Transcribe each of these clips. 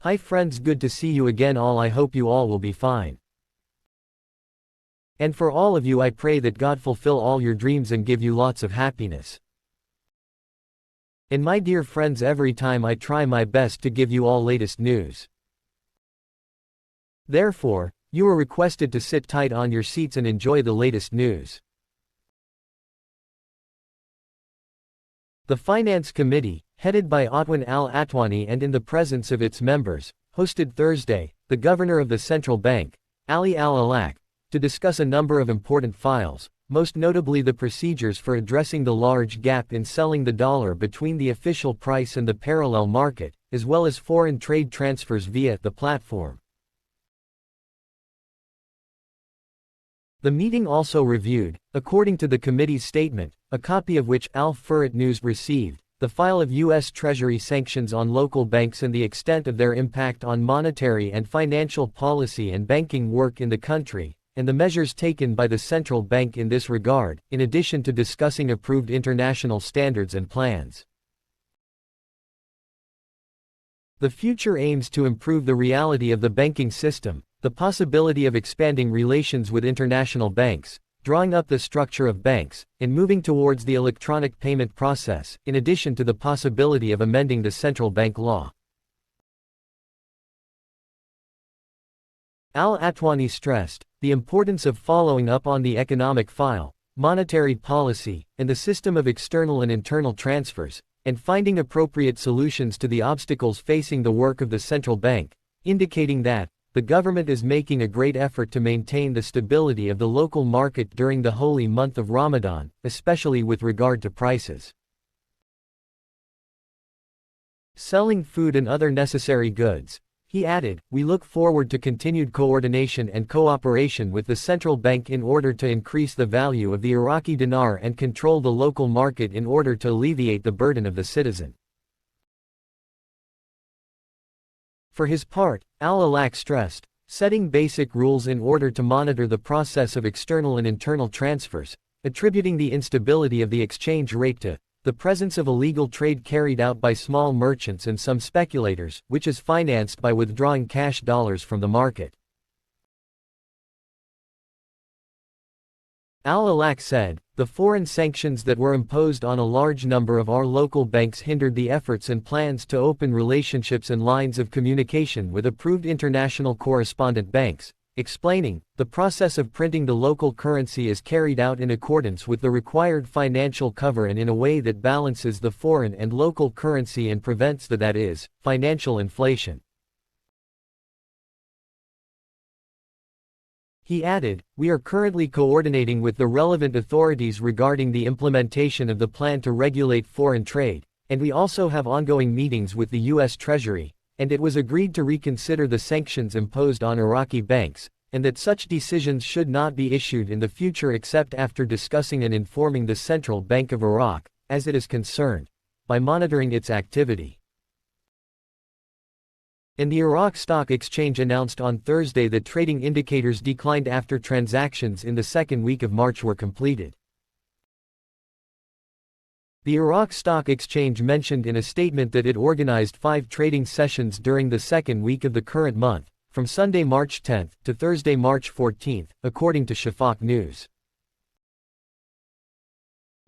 Hi friends, good to see you again all. I hope you all will be fine. And for all of you I pray that God fulfill all your dreams and give you lots of happiness. And my dear friends, every time I try my best to give you all latest news. Therefore, you are requested to sit tight on your seats and enjoy the latest news. The Finance Committee, headed by Atwan Al-Atwani and in the presence of its members, hosted Thursday, the governor of the central bank, Al-Alaq, to discuss a number of important files, most notably the procedures for addressing the large gap in selling the dollar between the official price and the parallel market, as well as foreign trade transfers via the platform. The meeting also reviewed, according to the committee's statement, a copy of which Al-Furat News received, the file of US Treasury sanctions on local banks and the extent of their impact on monetary and financial policy and banking work in the country, and the measures taken by the central bank in this regard, in addition to discussing approved international standards and plans. The future aims to improve the reality of the banking system, the possibility of expanding relations with international banks, drawing up the structure of banks, and moving towards the electronic payment process, in addition to the possibility of amending the central bank law. Al-Atwani stressed the importance of following up on the economic file, monetary policy, and the system of external and internal transfers, and finding appropriate solutions to the obstacles facing the work of the central bank, indicating that the government is making a great effort to maintain the stability of the local market during the holy month of Ramadan, especially with regard to prices. Selling food and other necessary goods. He added, we look forward to continued coordination and cooperation with the central bank in order to increase the value of the Iraqi dinar and control the local market in order to alleviate the burden of the citizen. For his part, Al-Alaq stressed, setting basic rules in order to monitor the process of external and internal transfers, attributing the instability of the exchange rate to the presence of illegal trade carried out by small merchants and some speculators, which is financed by withdrawing cash dollars from the market. Al-Alaq said, the foreign sanctions that were imposed on a large number of our local banks hindered the efforts and plans to open relationships and lines of communication with approved international correspondent banks, explaining, the process of printing the local currency is carried out in accordance with the required financial cover and in a way that balances the foreign and local currency and prevents the, that is, financial inflation. He added, we are currently coordinating with the relevant authorities regarding the implementation of the plan to regulate foreign trade, and we also have ongoing meetings with the US Treasury, and it was agreed to reconsider the sanctions imposed on Iraqi banks, and that such decisions should not be issued in the future except after discussing and informing the Central Bank of Iraq, as it is concerned, by monitoring its activity. And the Iraq Stock Exchange announced on Thursday that trading indicators declined after transactions in the second week of March were completed. The Iraq Stock Exchange mentioned in a statement that it organized 5 trading sessions during the second week of the current month, from Sunday, March 10 to Thursday, March 14, according to Shafaq News.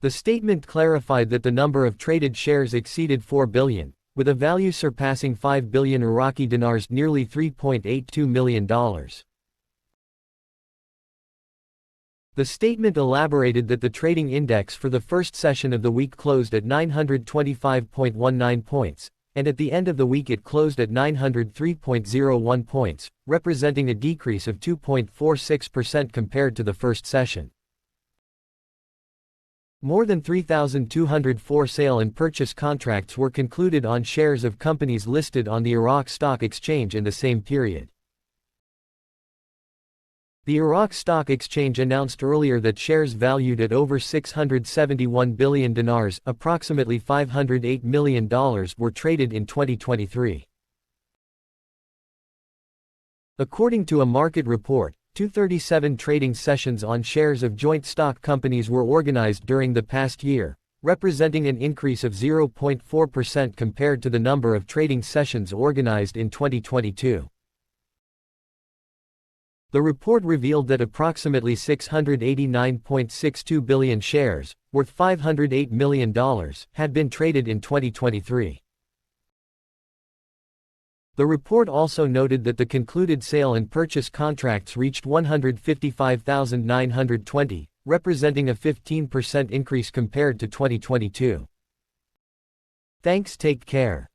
The statement clarified that the number of traded shares exceeded 4 billion, with a value surpassing 5 billion Iraqi dinars, nearly $3.82 million. The statement elaborated that the trading index for the first session of the week closed at 925.19 points, and at the end of the week it closed at 903.01 points, representing a decrease of 2.46% compared to the first session. More than 3,204 sale and purchase contracts were concluded on shares of companies listed on the Iraq Stock Exchange in the same period. The Iraq Stock Exchange announced earlier that shares valued at over 671 billion dinars, approximately $508 million, were traded in 2023. According to a market report, 237 trading sessions on shares of joint stock companies were organized during the past year, representing an increase of 0.4% compared to the number of trading sessions organized in 2022. The report revealed that approximately 689.62 billion shares, worth $508 million, had been traded in 2023. The report also noted that the concluded sale and purchase contracts reached 155,920, representing a 15% increase compared to 2022. Thanks, take care.